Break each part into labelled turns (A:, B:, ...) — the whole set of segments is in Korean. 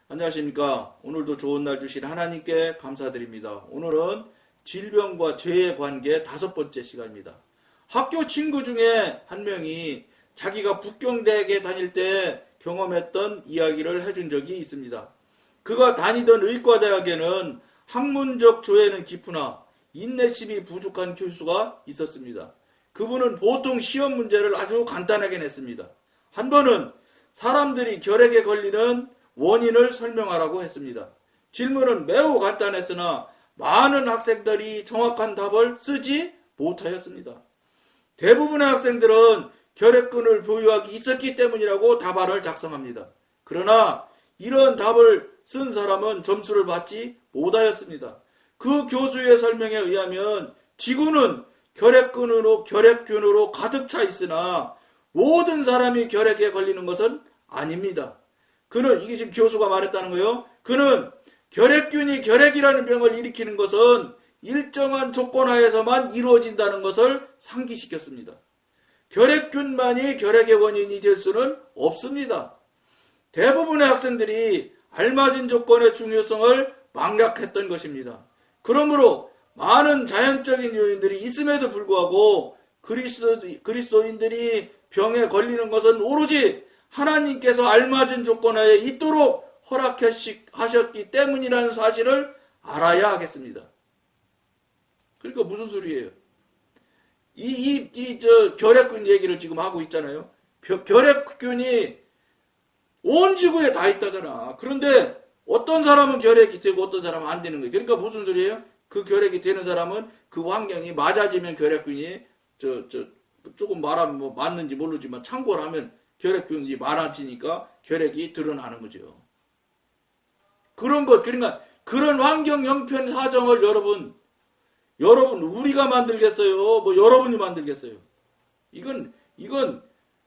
A: 안녕하십니까. 오늘도 좋은 날 주신 하나님께 감사드립니다. 오늘은 질병과 죄의 관계 5번째 시간입니다. 학교 친구 중에 한 명이 자기가 북경대학에 다닐 때 경험했던 이야기를 해준 적이 있습니다. 그가 다니던 의과대학에는 학문적 조예는 깊으나 인내심이 부족한 교수가 있었습니다. 그분은 보통 시험 문제를 아주 간단하게 냈습니다. 한 번은 사람들이 결핵에 걸리는 원인을 설명하라고 했습니다. 질문은 매우 간단했으나 많은 학생들이 정확한 답을 쓰지 못하였습니다. 대부분의 학생들은 결핵균을 보유하기 있었기 때문이라고 답안을 작성합니다. 그러나 이런 답을 쓴 사람은 점수를 받지 못하였습니다. 그 교수의 설명에 의하면 지구는 결핵균으로 가득 차 있으나 모든 사람이 결핵에 걸리는 것은 아닙니다. 그는 이게 지금 교수가 말했다는 거예요. 그는 결핵균이 결핵이라는 병을 일으키는 것은 일정한 조건 하에서만 이루어진다는 것을 상기시켰습니다. 결핵균만이 결핵의 원인이 될 수는 없습니다. 대부분의 학생들이 알맞은 조건의 중요성을 망각했던 것입니다. 그러므로 많은 자연적인 요인들이 있음에도 불구하고 그리스도인들이 병에 걸리는 것은 오로지 하나님께서 알맞은 조건하에 있도록 허락하셨기 때문이라는 사실을 알아야 하겠습니다. 그러니까 무슨 소리예요? 결핵균 얘기를 지금 하고 있잖아요. 결핵균이 온 지구에 다 있다잖아. 그런데 어떤 사람은 결핵이 되고 어떤 사람은 안 되는 거예요. 그러니까 무슨 소리예요? 그 결핵이 되는 사람은 그 환경이 맞아지면 결핵균이 조금 말하면 뭐 맞는지 모르지만 참고를 하면 결핵균이 많아지니까 결핵이 드러나는 거죠. 그러니까 그런 환경 형편 사정을 여러분 우리가 만들겠어요? 뭐 여러분이 만들겠어요? 이건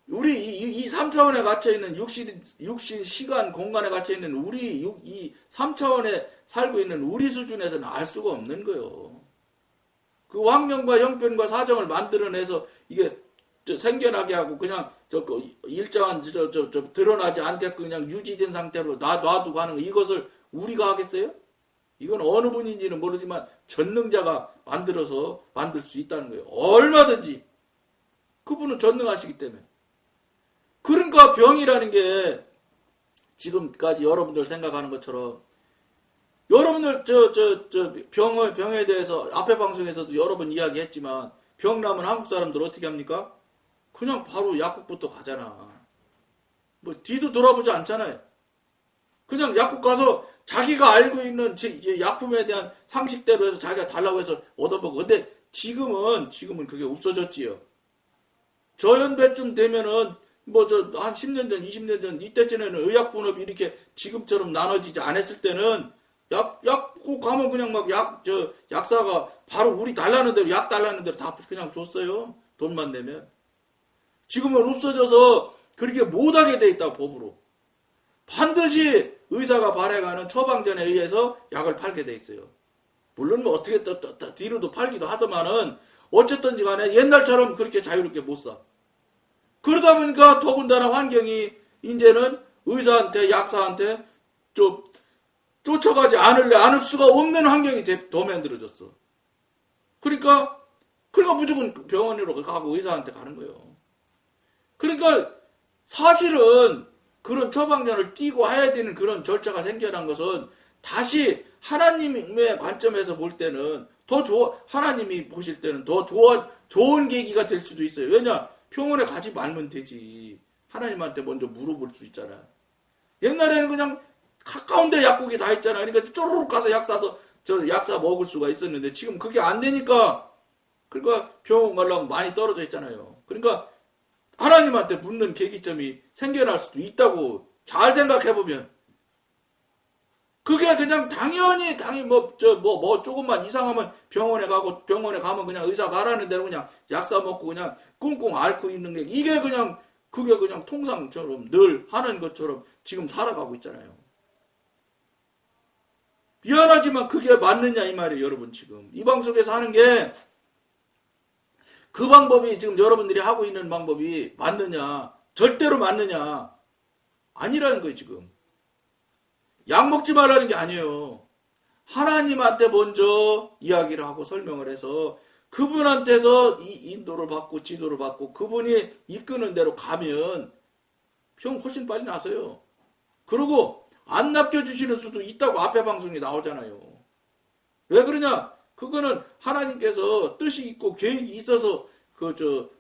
A: 우리 이 3차원에 갇혀 있는 육신 시간 공간에 갇혀 있는 우리 이 3차원에 살고 있는 우리 수준에서는 알 수가 없는 거예요. 그 환경과 형편과 사정을 만들어내서 이게 생겨나게 하고 그냥 일정한 드러나지 않게끔 그냥 유지된 상태로 놔두고 하는 거, 이것을 우리가 하겠어요? 이건 어느 분인지는 모르지만 전능자가 만들어서 만들 수 있다는 거예요. 얼마든지. 그분은 전능하시기 때문에. 그러니까 병이라는 게 지금까지 여러분들 생각하는 것처럼 여러분들 병에 대해서 앞에 방송에서도 여러 번 이야기했지만 병 나면 한국 사람들 어떻게 합니까? 그냥 바로 약국부터 가잖아. 뭐 뒤도 돌아보지 않잖아요. 그냥 약국 가서 자기가 알고 있는 약품에 대한 상식대로 해서 자기가 달라고 해서 얻어보고. 근데 지금은 그게 없어졌지요. 저 연배쯤 되면은 한 10년 전, 20년 전 이때쯤에는 의약분업이 이렇게 지금처럼 나눠지지 않았을 때는 약국 가면 그냥 막 약사가 바로 우리 달라는 대로 약 달라는 대로 다 그냥 줬어요. 돈만 내면. 지금은 없어져서 그렇게 못하게 돼 있다, 법으로. 반드시 의사가 발행하는 처방전에 의해서 약을 팔게 돼 있어요. 물론 뭐 어떻게 뒤로도 팔기도 하더만은 어쨌든지 간에 옛날처럼 그렇게 자유롭게 못 사. 그러다 보니까 더군다나 환경이 이제는 의사한테 약사한테 좀 쫓아가지 않을 수가 없는 환경이 더 만들어졌어. 그러니까 무조건 병원으로 가고 의사한테 가는 거예요. 그러니까 사실은 그런 처방전을 띄고 해야 되는 그런 절차가 생겨난 것은 다시 하나님의 관점에서 볼 때는 하나님이 보실 때는 더 좋은 계기가 될 수도 있어요. 왜냐? 병원에 가지 말면 되지. 하나님한테 먼저 물어볼 수 있잖아. 옛날에는 그냥 가까운 데 약국이 다 있잖아. 그러니까 쪼르륵 가서 약 사서 약사 먹을 수가 있었는데 지금 그게 안 되니까 그러니까 병원 가려면 많이 떨어져 있잖아요. 그러니까 하나님한테 묻는 계기점이 생겨날 수도 있다고 잘 생각해보면. 그게 그냥 당연히 조금만 이상하면 병원에 가면 그냥 의사가 하라는 대로 그냥 약사 먹고 그냥 꿍꿍 앓고 있는 게 그게 그냥 통상처럼 늘 하는 것처럼 지금 살아가고 있잖아요. 미안하지만 그게 맞느냐 이 말이에요, 여러분. 지금 이 방송에서 하는 게 그 방법이 지금 여러분들이 하고 있는 방법이 맞느냐, 절대로 맞느냐, 아니라는 거예요, 지금. 약 먹지 말라는 게 아니에요. 하나님한테 먼저 이야기를 하고 설명을 해서 그분한테서 이 인도를 받고 지도를 받고 그분이 이끄는 대로 가면 병 훨씬 빨리 나서요. 그리고 안 낚여주시는 수도 있다고 앞에 방송에 나오잖아요. 왜 그러냐? 그거는 하나님께서 뜻이 있고 계획이 있어서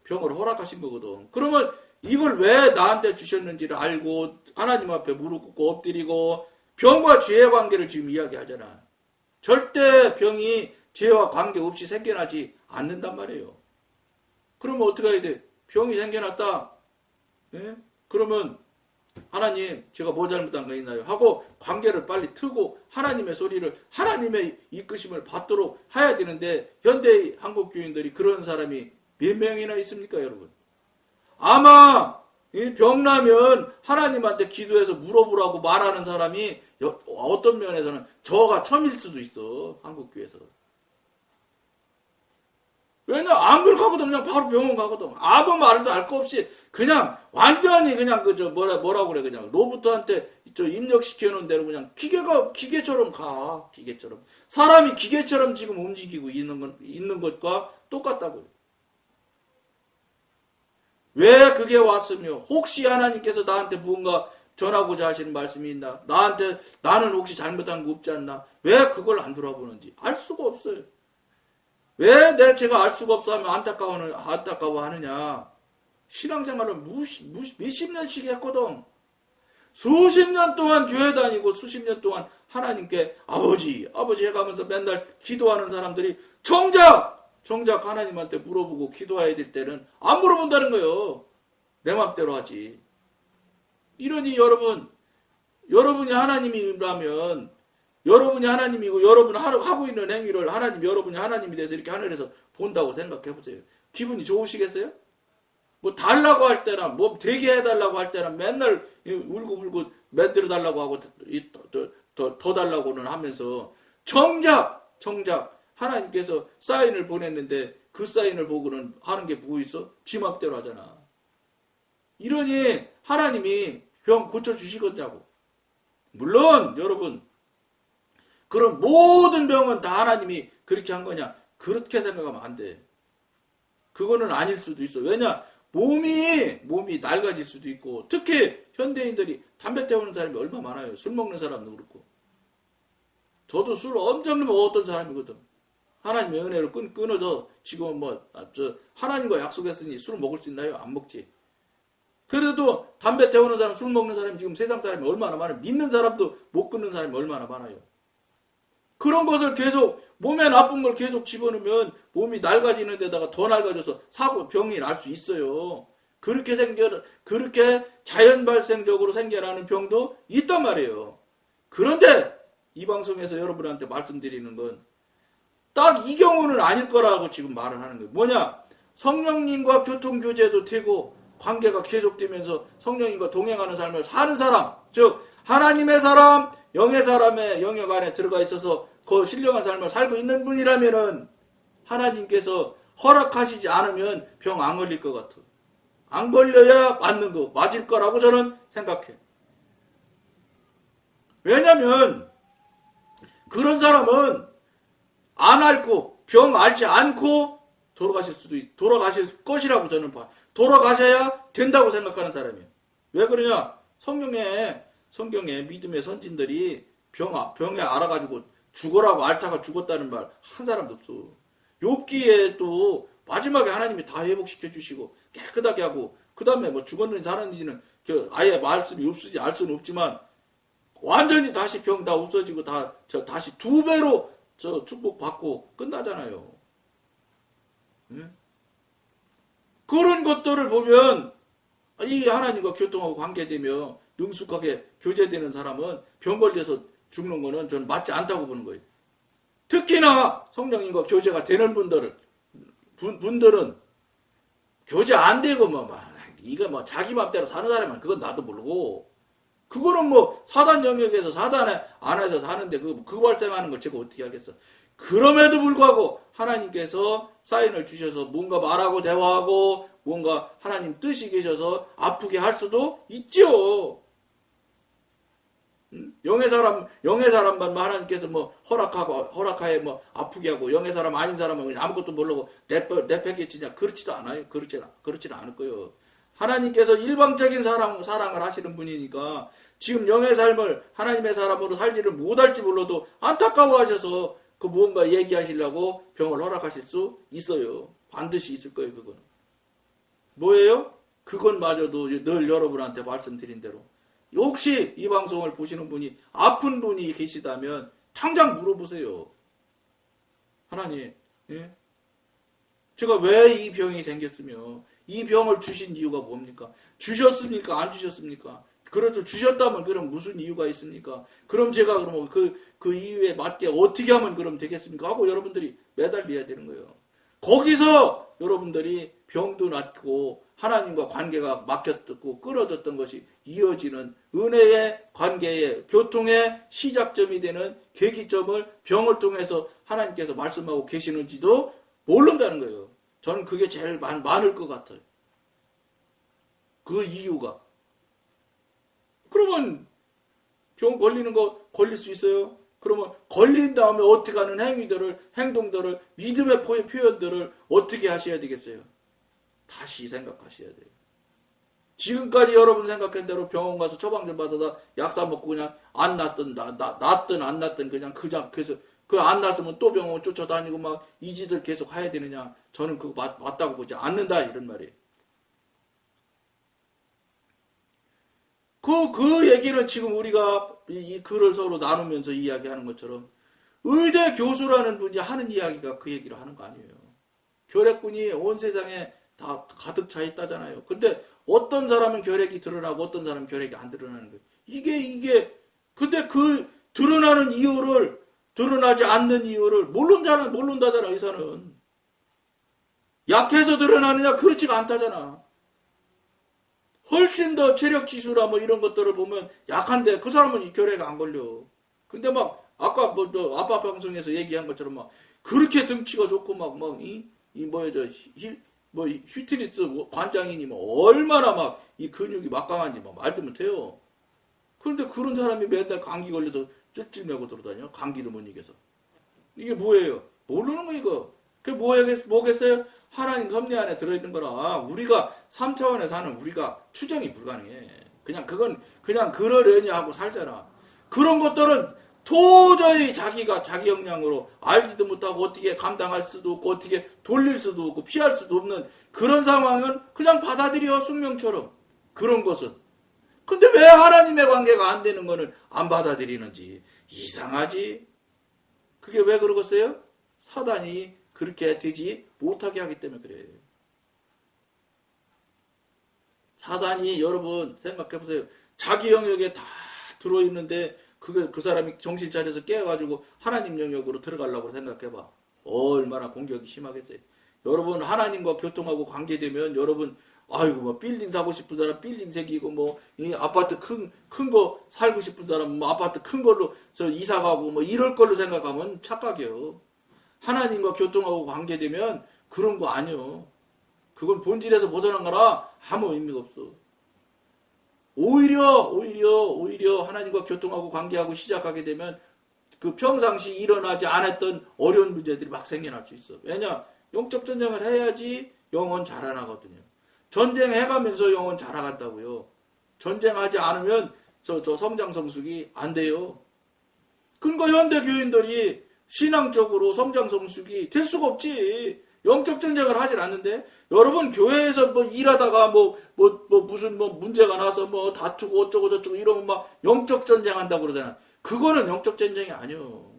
A: 병을 허락하신 거거든. 그러면 이걸 왜 나한테 주셨는지를 알고 하나님 앞에 무릎 꿇고 엎드리고 병과 죄의 관계를 지금 이야기하잖아. 절대 병이 죄와 관계없이 생겨나지 않는단 말이에요. 그러면 어떻게 해야 돼? 병이 생겨났다. 예? 그러면 하나님 제가 뭐 잘못한 거 있나요? 하고 관계를 빨리 트고 하나님의 소리를 하나님의 이끄심을 받도록 해야 되는데 현대 한국 교인들이 그런 사람이 몇 명이나 있습니까 여러분? 아마 병나면 하나님한테 기도해서 물어보라고 말하는 사람이 어떤 면에서는 저가 처음일 수도 있어. 한국교회에서. 왜냐 안 그렇거든. 그냥 바로 병원 가거든. 아무 말도 할 거 없이 그냥 완전히 그냥 뭐라고 그래 그냥 로봇한테 입력시켜 놓은 대로 그냥 기계처럼 가. 기계처럼. 사람이 기계처럼 지금 움직이고 있는 것과 똑같다고요. 왜 그게 왔으며 혹시 하나님께서 나한테 무언가 전하고자 하시는 말씀이 있나? 나는 혹시 잘못한 거 없지 않나? 왜 그걸 안 돌아보는지 알 수가 없어요. 왜 제가 알 수가 없어 하면 안타까워하느냐? 신앙생활을 몇십 년씩 했거든. 수십 년 동안 교회 다니고 수십 년 동안 하나님께 아버지 해가면서 맨날 기도하는 사람들이 정작 하나님한테 물어보고 기도해야 될 때는 안 물어본다는 거예요. 내 맘대로 하지. 이러니 여러분이 하나님이라면 여러분이 하나님이고 여러분이 하고 있는 행위를 여러분이 하나님이 돼서 이렇게 하늘에서 본다고 생각해 보세요. 기분이 좋으시겠어요? 뭐 달라고 할 때나 뭐 되게 해달라고 할 때나 맨날 울고 만들어 달라고 하고 더 달라고는 하면서 정작 하나님께서 사인을 보냈는데 그 사인을 보고는 하는 게 뭐 있어? 지 맘대로 하잖아. 이러니 하나님이 병 고쳐주시겠냐고. 물론 여러분 그런 모든 병은 다 하나님이 그렇게 한 거냐? 그렇게 생각하면 안 돼. 그거는 아닐 수도 있어. 왜냐? 몸이 낡아질 수도 있고 특히 현대인들이 담배 태우는 사람이 얼마나 많아요. 술 먹는 사람도 그렇고. 저도 술 엄청 먹었던 사람이거든. 하나님의 은혜로 끊어져 지금은 하나님과 약속했으니 술을 먹을 수 있나요? 안 먹지. 그래도 담배 태우는 사람, 술 먹는 사람이 지금 세상 사람이 얼마나 많아요. 믿는 사람도 못 끊는 사람이 얼마나 많아요. 그런 것을 계속 몸에 나쁜 걸 계속 집어넣으면 몸이 낡아지는 데다가 더 낡아져서 병이 날 수 있어요. 그렇게 자연 발생적으로 생겨나는 병도 있단 말이에요. 그런데 이 방송에서 여러분한테 말씀드리는 건 딱 이 경우는 아닐 거라고 지금 말을 하는 거예요. 뭐냐? 성령님과 교통교제도 되고 관계가 계속되면서 성령님과 동행하는 삶을 사는 사람, 즉 하나님의 사람, 영의 사람의 영역 안에 들어가 있어서 그 신령한 삶을 살고 있는 분이라면은 하나님께서 허락하시지 않으면 병 안 걸릴 것 같아. 안 걸려야 맞을 거라고 저는 생각해. 왜냐면 그런 사람은 안 앓고 병 앓지 않고 돌아가실 것이라고 저는 봐. 돌아가셔야 된다고 생각하는 사람이에요. 왜 그러냐? 성경에 믿음의 선진들이 병에 앓아가지고 죽어라고 앓다가 죽었다는 말 한 사람도 없어. 욥기에 또 마지막에 하나님이 다 회복시켜 주시고 깨끗하게 하고 그 다음에 뭐 죽었는지 살았는지는 아예 말씀이 없으지 알 수는 없지만 완전히 다시 병 다 없어지고 다시 2배로 축복받고 끝나잖아요. 응? 그런 것들을 보면 이 하나님과 교통하고 관계되며 능숙하게 교제되는 사람은 병 걸려서 죽는 거는 저는 맞지 않다고 보는 거예요. 특히나 성령님과 교제가 되는 분들은 교제 안 되고 이거 자기 맘대로 사는 사람은 그건 나도 모르고 그거는 사단 영역에서 사단 안에서 사는데 그 발생하는 걸 제가 어떻게 알겠어. 그럼에도 불구하고 하나님께서 사인을 주셔서 뭔가 말하고 대화하고 뭔가 하나님 뜻이 계셔서 아프게 할 수도 있죠. 응? 영의 사람만 하나님께서 뭐 허락하에 뭐 아프게 하고, 영의 사람 아닌 사람은 그냥 아무것도 모르고 내팽개치냐? 그렇지도 않아요. 그렇지는 않을 거예요. 하나님께서 일방적인 사랑을 하시는 분이니까, 지금 영의 삶을 하나님의 사람으로 살지를 못할지 몰라도 안타까워하셔서 그 무언가 얘기하시려고 병을 허락하실 수 있어요. 반드시 있을 거예요. 그거는 뭐예요? 그것마저도 늘 여러분한테 말씀드린 대로, 혹시 이 방송을 보시는 분이 아픈 분이 계시다면 당장 물어보세요. 하나님, 예? 제가 왜 이 병이 생겼으며 이 병을 주신 이유가 뭡니까? 주셨습니까? 안 주셨습니까? 그래도 주셨다면 그럼 무슨 이유가 있습니까? 그럼 제가 그럼 그 이유에 맞게 어떻게 하면 그럼 되겠습니까? 하고 여러분들이 매달려야 되는 거예요. 거기서 여러분들이 병도 낫고 하나님과 관계가 막혔고 끊어졌던 것이 이어지는 은혜의 관계의 교통의 시작점이 되는 계기점을 병을 통해서 하나님께서 말씀하고 계시는지도 모른다는 거예요. 저는 그게 제일 많을 것 같아요. 그 이유가. 그러면 병 걸리는 거 걸릴 수 있어요? 그러면 걸린 다음에 어떻게 하는 행동들을, 믿음의 표현들을 어떻게 하셔야 되겠어요? 다시 생각하셔야 돼요. 지금까지 여러분 생각한 대로 병원 가서 처방 좀 받아다 약 사 먹고 그냥 안 낫든 안 낫든 그냥 그래서 그 안 낫으면 또 병원 쫓아다니고 막 이지들 계속 해야 되느냐? 저는 그거 맞다고 보지 않는다 이런 말이에요. 그 얘기는 지금 우리가 이 글을 서로 나누면서 이야기하는 것처럼 의대 교수라는 분이 하는 이야기가 그 얘기를 하는 거 아니에요. 결핵군이 온 세상에 다 가득 차 있다잖아요. 근데 어떤 사람은 결핵이 드러나고 어떤 사람은 결핵이 안 드러나는 거예요. 근데 그 드러나는 이유를, 드러나지 않는 이유를 모른다잖아, 의사는. 약해서 드러나느냐? 그렇지가 않다잖아. 훨씬 더 체력 지수라 뭐 이런 것들을 보면 약한데 그 사람은 이 결핵 안 걸려. 근데 막 아까 아빠 방송에서 얘기한 것처럼 막 그렇게 등치가 좋고 휘트니스 관장이니 뭐 얼마나 막 이 근육이 막강한지 막 말도 못해요. 그런데 그런 사람이 맨날 감기 걸려서 찔찔 매고 돌아다녀. 감기도 못 이겨서. 이게 뭐예요? 모르는 거 이거. 그게 뭐겠어요? 하나님 섭리 안에 들어있는 거라 우리가 3차원에 사는 우리가 추정이 불가능해. 그건 그냥 그러려니 하고 살잖아. 그런 것들은 도저히 자기가 자기 역량으로 알지도 못하고 어떻게 감당할 수도 없고 어떻게 돌릴 수도 없고 피할 수도 없는 그런 상황은 그냥 받아들여, 숙명처럼. 그런 것은. 근데 왜 하나님의 관계가 안 되는 거는 안 받아들이는지 이상하지. 그게 왜 그러겠어요? 사단이 그렇게 되지 못하게 하기 때문에 그래요. 사단이 여러분 생각해보세요. 자기 영역에 다 들어있는데 그 사람이 정신 차려서 깨어가지고 하나님 영역으로 들어가려고 생각해봐. 얼마나 공격이 심하겠어요. 여러분 하나님과 교통하고 관계되면 여러분 아이고 뭐 빌딩 사고 싶은 사람 빌딩 새기고 뭐 이 아파트 큰 거 살고 싶은 사람 뭐 아파트 큰 걸로 이사 가고 뭐 이럴 걸로 생각하면 착각이요. 하나님과 교통하고 관계되면 그런 거 아니요. 그건 본질에서 벗어난 거라 아무 의미가 없어. 오히려 하나님과 교통하고 관계하고 시작하게 되면 그 평상시 일어나지 않았던 어려운 문제들이 막 생겨날 수 있어. 왜냐? 영적 전쟁을 해야지 영혼 자라나거든요. 전쟁해가면서 영혼 자라간다고요. 전쟁하지 않으면 저 성장 성숙이 안 돼요. 그러니까 현대 교인들이 신앙적으로 성장 성숙이 될 수가 없지. 영적 전쟁을 하질 않는데 여러분 교회에서 뭐 일하다가 무슨 문제가 나서 뭐 다투고 어쩌고 저쩌고 이러면 막 영적 전쟁 한다고 그러잖아. 그거는 영적 전쟁이 아니요.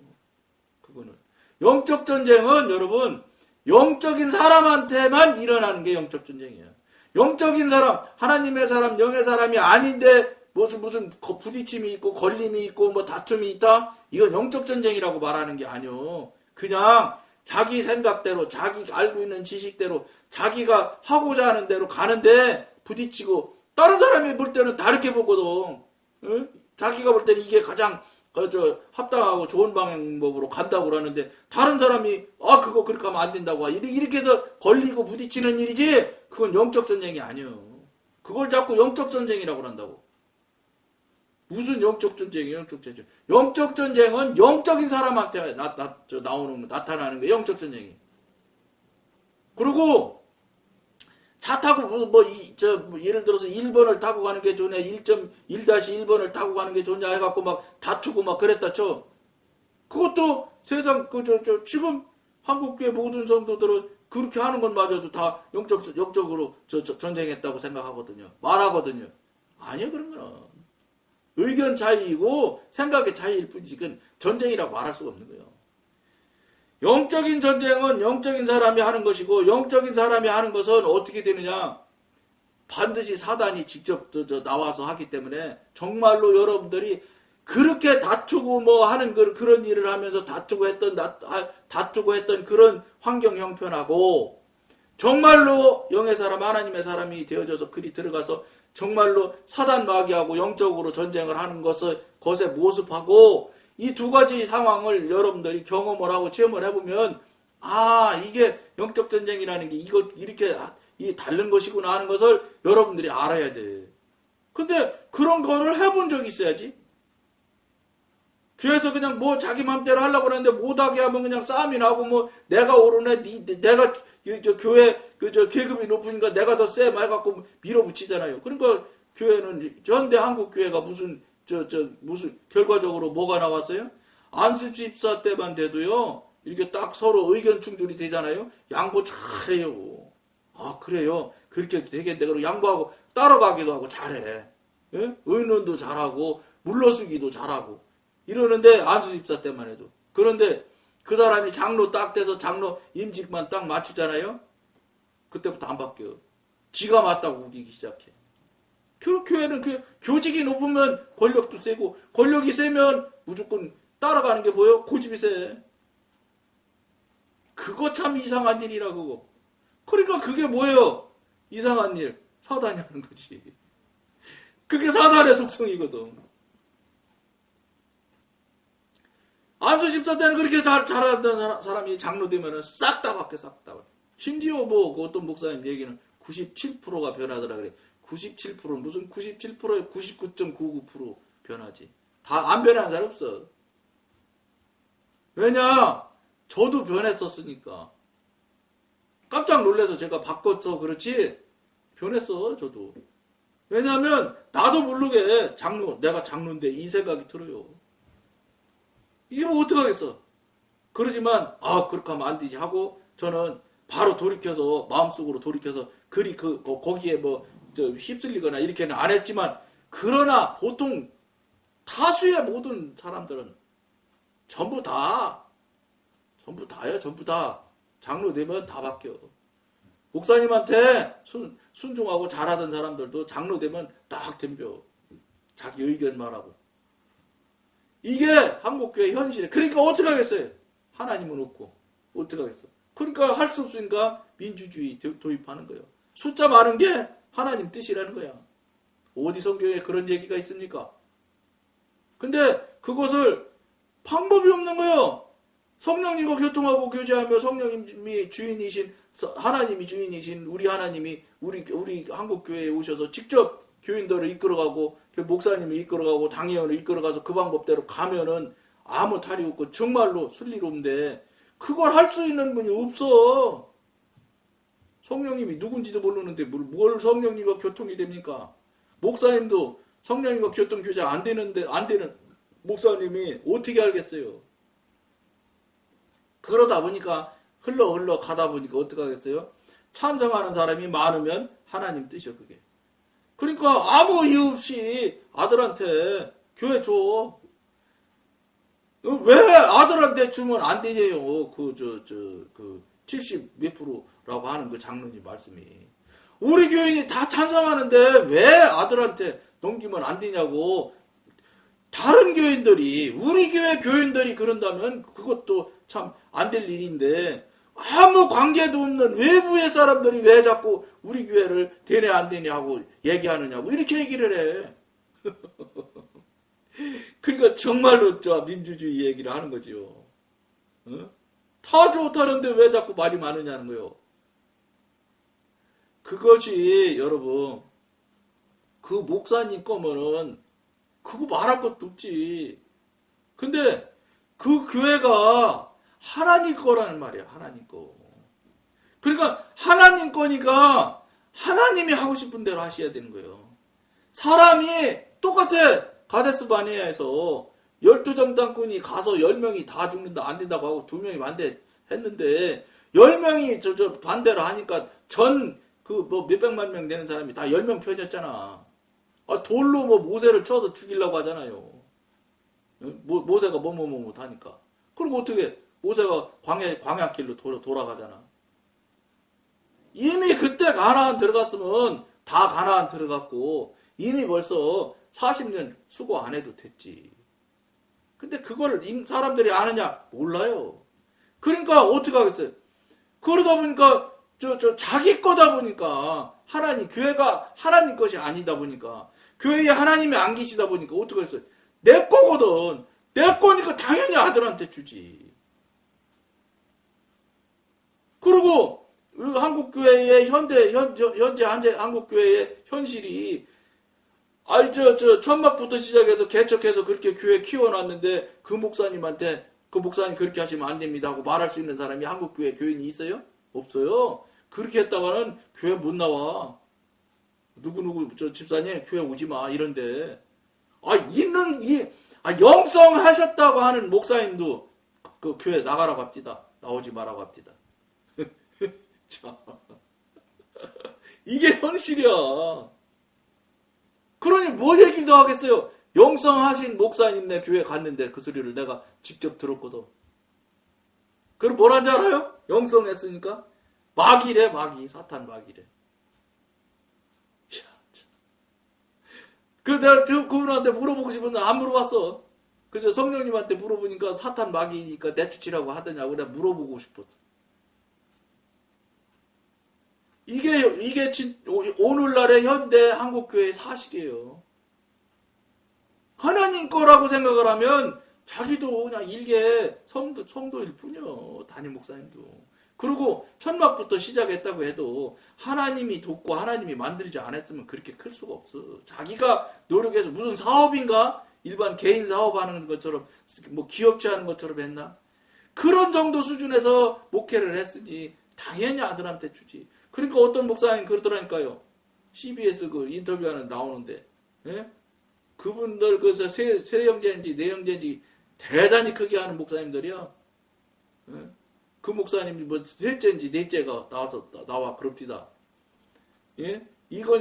A: 그거는 영적 전쟁은 여러분 영적인 사람한테만 일어나는 게 영적 전쟁이에요. 영적인 사람, 하나님의 사람, 영의 사람이 아닌데 무슨 부딪힘이 있고 걸림이 있고 뭐 다툼이 있다? 이건 영적 전쟁이라고 말하는 게 아니요. 그냥 자기 생각대로, 자기 알고 있는 지식대로, 자기가 하고자 하는 대로 가는데 부딪히고 다른 사람이 볼 때는 다르게 보거든. 응? 자기가 볼 때는 이게 가장 합당하고 좋은 방법으로 간다고 그러는데 다른 사람이 그거 그렇게 하면 안 된다고 이렇게 해서 걸리고 부딪히는 일이지 그건 영적 전쟁이 아니에요. 그걸 자꾸 영적 전쟁이라고 한다고. 무슨 영적 전쟁이에요, 영적 전쟁. 영적 전쟁은 영적인 사람한테 나타나는 거예요, 영적 전쟁이. 그리고 차 타고 예를 들어서 1번을 타고 가는 게 좋냐, 1.1-1번을 타고 가는 게 좋냐 해갖고 막 다투고 막 그랬다 쳐. 그것도 세상 지금 한국교회 모든 성도들은 그렇게 하는 것마저도 다 영적으로 전쟁했다고 생각하거든요. 말하거든요. 아니요, 그런 거는 의견 차이이고 생각의 차이일 뿐이지 그건 전쟁이라고 말할 수가 없는 거예요. 영적인 전쟁은 영적인 사람이 하는 것이고, 영적인 사람이 하는 것은 어떻게 되느냐, 반드시 사단이 직접 나와서 하기 때문에 정말로 여러분들이 그렇게 다투고 뭐 하는 그런 일을 하면서 다투고 했던 그런 환경 형편하고, 정말로 영의 사람, 하나님의 사람이 되어져서 그리 들어가서 정말로 사단 마귀하고 영적으로 전쟁을 하는 것의 모습하고, 이 두 가지 상황을 여러분들이 경험을 하고 체험을 해보면, 이게 영적 전쟁이라는 게 이렇게 다른 것이구나 하는 것을 여러분들이 알아야 돼. 근데 그런 거를 해본 적이 있어야지. 그래서 그냥 자기 맘대로 하려고 그러는데 못하게 하면 그냥 싸움이 나고 내가 오르네, 내가 교회 계급이 높으니까 내가 더 쎄 해갖고 밀어붙이잖아요. 그러니까 교회는 현대 한국 교회가 무슨 결과적으로 뭐가 나왔어요? 안수 집사 때만 돼도요, 이렇게 딱 서로 의견 충돌이 되잖아요. 양보 잘해요. 그래요. 그렇게 되겠네. 그리고 양보하고 따라가기도 하고 잘해. 예? 의논도 잘하고 물러서기도 잘하고 이러는데, 안수 집사 때만 해도. 그런데 그 사람이 장로 딱 돼서 장로 임직만 딱 맞추잖아요. 그때부터 안 바뀌어. 지가 맞다고 우기기 시작해. 교회는 교직이 높으면 권력도 세고, 권력이 세면 무조건 따라가는 게 뭐예요? 고집이 세. 그거 참 이상한 일이라, 그거. 그러니까 그게 뭐예요? 이상한 일. 사단이 하는 거지. 그게 사단의 속성이거든. 안수 집사 때는 그렇게 잘하던 사람이 장로 되면은 싹 다 바뀌어, 싹 다. 심지어 어떤 목사님 얘기는 97%가 변하더라 그래. 97%, 무슨 97%에 99.99% 변하지. 다 안 변하는 사람 없어. 왜냐? 저도 변했었으니까. 깜짝 놀라서 제가 바꿨어. 그렇지? 변했어, 저도. 왜냐면, 나도 모르게 내가 장로인데 이 생각이 들어요. 이게 어떡하겠어. 그러지만, 그렇게 하면 안 되지 하고, 저는 바로 마음속으로 돌이켜서, 거기에 휩쓸리거나 이렇게는 안 했지만, 그러나 보통 다수의 모든 사람들은 전부 다예요. 전부 다. 장로 되면 다 바뀌어. 목사님한테 순종하고 잘하던 사람들도 장로 되면 딱 덤벼. 자기 의견만 하고. 이게 한국교회 현실이에요. 그러니까 어떻게 하겠어요? 하나님은 없고. 어떻게 하겠어? 그러니까 할 수 없으니까 민주주의 도입하는 거예요. 숫자 많은 게 하나님 뜻이라는 거야. 어디 성경에 그런 얘기가 있습니까? 근데 그것을 방법이 없는 거예요. 성령님과 교통하고 교제하며 성령님이 주인이신, 하나님이 주인이신 우리 하나님이 우리 한국교회에 오셔서 직접 교인들을 이끌어가고, 목사님을 이끌어가고, 당회원을 이끌어가서 그 방법대로 가면은 아무 탈이 없고 정말로 순리로운데, 그걸 할 수 있는 분이 없어. 성령님이 누군지도 모르는데 뭘 성령님과 교통이 됩니까? 목사님도 성령님과 교통 교제 안 되는 목사님이 어떻게 알겠어요? 그러다 보니까 흘러 가다 보니까 어떻게 하겠어요? 찬성하는 사람이 많으면 하나님 뜻이요, 그게. 그러니까 아무 이유 없이 아들한테 교회 줘. 왜 아들한테 주면 안 되냐요? 70 몇 프로라고 하는 그 장로님 말씀이. 우리 교인이 다 찬성하는데 왜 아들한테 넘기면 안 되냐고. 다른 교인들이, 우리 교회 교인들이 그런다면 그것도 참 안 될 일인데, 아무 관계도 없는 외부의 사람들이 왜 자꾸 우리 교회를 되냐 안 되냐고 얘기하느냐고 이렇게 얘기를 해. 그러니까 정말로 민주주의 얘기를 하는 거지요. 다 좋다는데 왜 자꾸 말이 많으냐는 거요. 그것이 여러분, 그 목사님 거면은 그거 말할 것도 없지. 근데 그 교회가 하나님 거라는 말이야. 하나님 거. 그러니까 하나님 거니까 하나님이 하고 싶은 대로 하셔야 되는 거예요. 사람이 똑같아. 가데스 바네아에서 12정탐꾼이 가서 10명이 다 죽는다 안 된다고 하고 2명이 반대했는데 10명이 저 반대로 하니까 전 그 뭐 몇백만 명 되는 사람이 다 10명 편이었잖아. 돌로 뭐 모세를 쳐서 죽이려고 하잖아요. 모세가 뭐뭐 하니까. 그리고 어떻게 모세가 광야길로 돌아가잖아. 이미 그때 가나안 들어갔으면 다 가나안 들어갔고 이미 벌써 40년 수고 안 해도 됐지. 근데 그걸 사람들이 아느냐? 몰라요. 그러니까 어떻게 하겠어요? 그러다 보니까 자기 거다 보니까 교회가 하나님 것이 아니다 보니까 교회에 하나님이 안 계시다 보니까 어떻게 했어요? 내 거거든. 내 거니까 당연히 아들한테 주지. 그리고 한국교회의 현재 한국교회의 현실이 천막부터 시작해서 개척해서 그렇게 교회 키워놨는데 그 목사님 그렇게 하시면 안 됩니다 하고 말할 수 있는 사람이 한국교회 교인이 있어요? 없어요. 그렇게 했다가는 교회 못 나와. 누구 집사님 교회 오지 마 이런데 영성하셨다고 하는 목사님도 그 교회 나가라고 합디다. 나오지 마라고 합디다. 이게 현실이야. 그러니 뭐 얘기를 더 하겠어요. 영성하신 목사님네 교회 갔는데 그 소리를 내가 직접 들었거든. 그럼 뭐라는지 알아요? 영성했으니까 마귀래. 사탄 마귀래. 그 내가 그분한테 물어보고 싶은데 안 물어봤어. 그래서 성령님한테 물어보니까 사탄 마귀니까 내쫓으라고 하더냐고 내가 물어보고 싶었어. 이게 오늘날의 현대 한국교회의 사실이에요. 하나님 거라고 생각을 하면 자기도 그냥 일개 성도일 뿐이요. 담임 목사님도. 그리고 천막부터 시작했다고 해도 하나님이 돕고 하나님이 만들지 않았으면 그렇게 클 수가 없어. 자기가 노력해서 무슨 사업인가? 일반 개인 사업하는 것처럼 뭐 기업체 하는 것처럼 했나? 그런 정도 수준에서 목회를 했으니 당연히 아들한테 주지. 그러니까 어떤 목사님 그러더라니까요. CBS 그 인터뷰하는 나오는데, 예? 그분들 그래서 세 형제인지 네 형제인지 대단히 크게 하는 목사님들이야. 예? 그 목사님이 뭐 셋째인지 넷째가 나와 그럽디다. 예?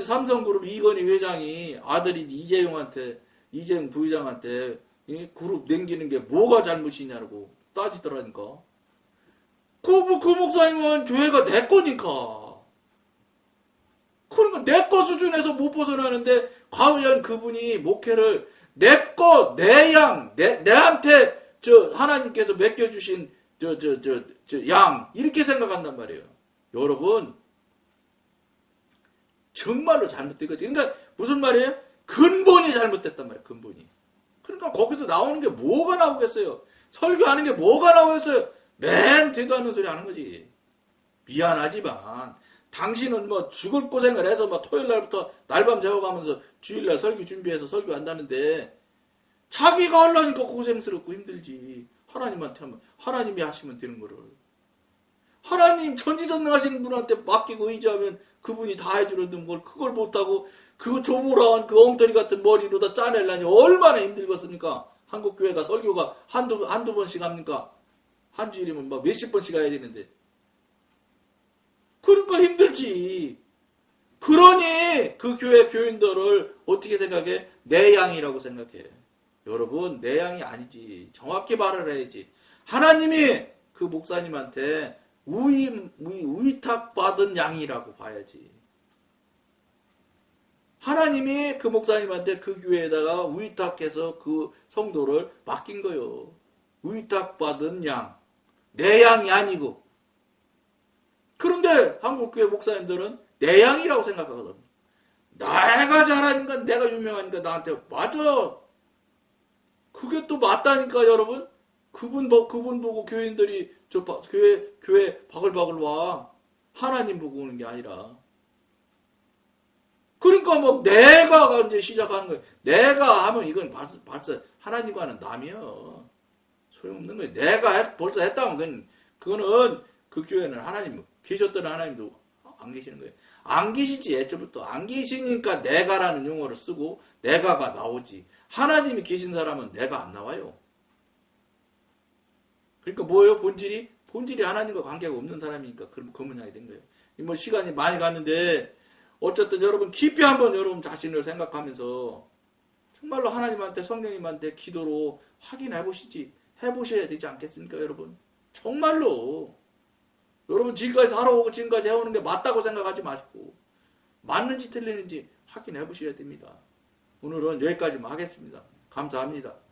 A: 삼성그룹 이건희 회장이 아들이 이재용 부회장한테 예? 그룹 남기는 게 뭐가 잘못이냐고 따지더라니까. 그 목사님은 교회가 내 거니까. 그러니까 내 거 수준에서 못 벗어나는데 과연 그분이 목회를 내한테 하나님께서 맡겨주신 양 이렇게 생각한단 말이에요. 여러분 정말로 잘못된 거지. 그러니까 무슨 말이에요? 근본이 잘못됐단 말이에요. 근본이. 그러니까 거기서 나오는 게 뭐가 나오겠어요? 설교하는 게 뭐가 나오겠어요? 맨 되도 않는 소리 하는 거지. 미안하지만 당신은 뭐 죽을 고생을 해서 막 토요일 날부터 날밤 새워가면서 주일날 설교 준비해서 설교한다는데 자기가 하려니까 고생스럽고 힘들지. 하나님한테 하면 하나님이 하시면 되는 거를. 하나님 전지전능하신 분한테 맡기고 의지하면 그분이 다 해주는 걸 그걸 못하고 그 조보라한 그 엉터리 같은 머리로 다 짜내려니 얼마나 힘들겠습니까? 한국교회가 설교가 한두 번씩 합니까? 한 주일이면 막 몇십 번씩 가야 되는데. 그러니까 힘들지. 그러니 그 교회 교인들을 어떻게 생각해? 내 양이라고 생각해. 여러분 내 양이 아니지. 정확히 말을 해야지. 하나님이 그 목사님한테 위탁받은 양이라고 봐야지. 하나님이 그 목사님한테 그 교회에다가 위탁해서 그 성도를 맡긴 거요. 위탁받은 양. 내 양이 아니고. 그런데 한국교회 목사님들은 내 양이라고 생각하거든. 내가 잘하니까 내가 유명하니까 나한테 맞아. 그게 또 맞다니까 여러분. 그분 보고 교인들이 교회 바글바글 와. 하나님 보고 오는 게 아니라. 그러니까 뭐 내가가 이제 시작하는 거예요. 내가 하면 이건 벌써 하나님과는 남이요. 소용없는 거예요. 벌써 했다면 그거는 그 교회는 하나님 계셨던 하나님도 안 계시는 거예요. 안 계시지 애초부터 안 계시니까 내가라는 용어를 쓰고 내가가 나오지. 하나님이 계신 사람은 내가 안 나와요. 그러니까 뭐예요? 본질이 하나님과 관계가 없는 사람이니까 그 모양이 된 거예요. 뭐 시간이 많이 갔는데 어쨌든 여러분 깊이 한번 여러분 자신을 생각하면서 정말로 하나님한테 성령님한테 기도로 확인해 보시지. 해보셔야 되지 않겠습니까 여러분? 정말로 여러분 지금까지 살아오고 지금까지 해오는 게 맞다고 생각하지 마시고 맞는지 틀리는지 확인해 보셔야 됩니다. 오늘은 여기까지만 하겠습니다. 감사합니다.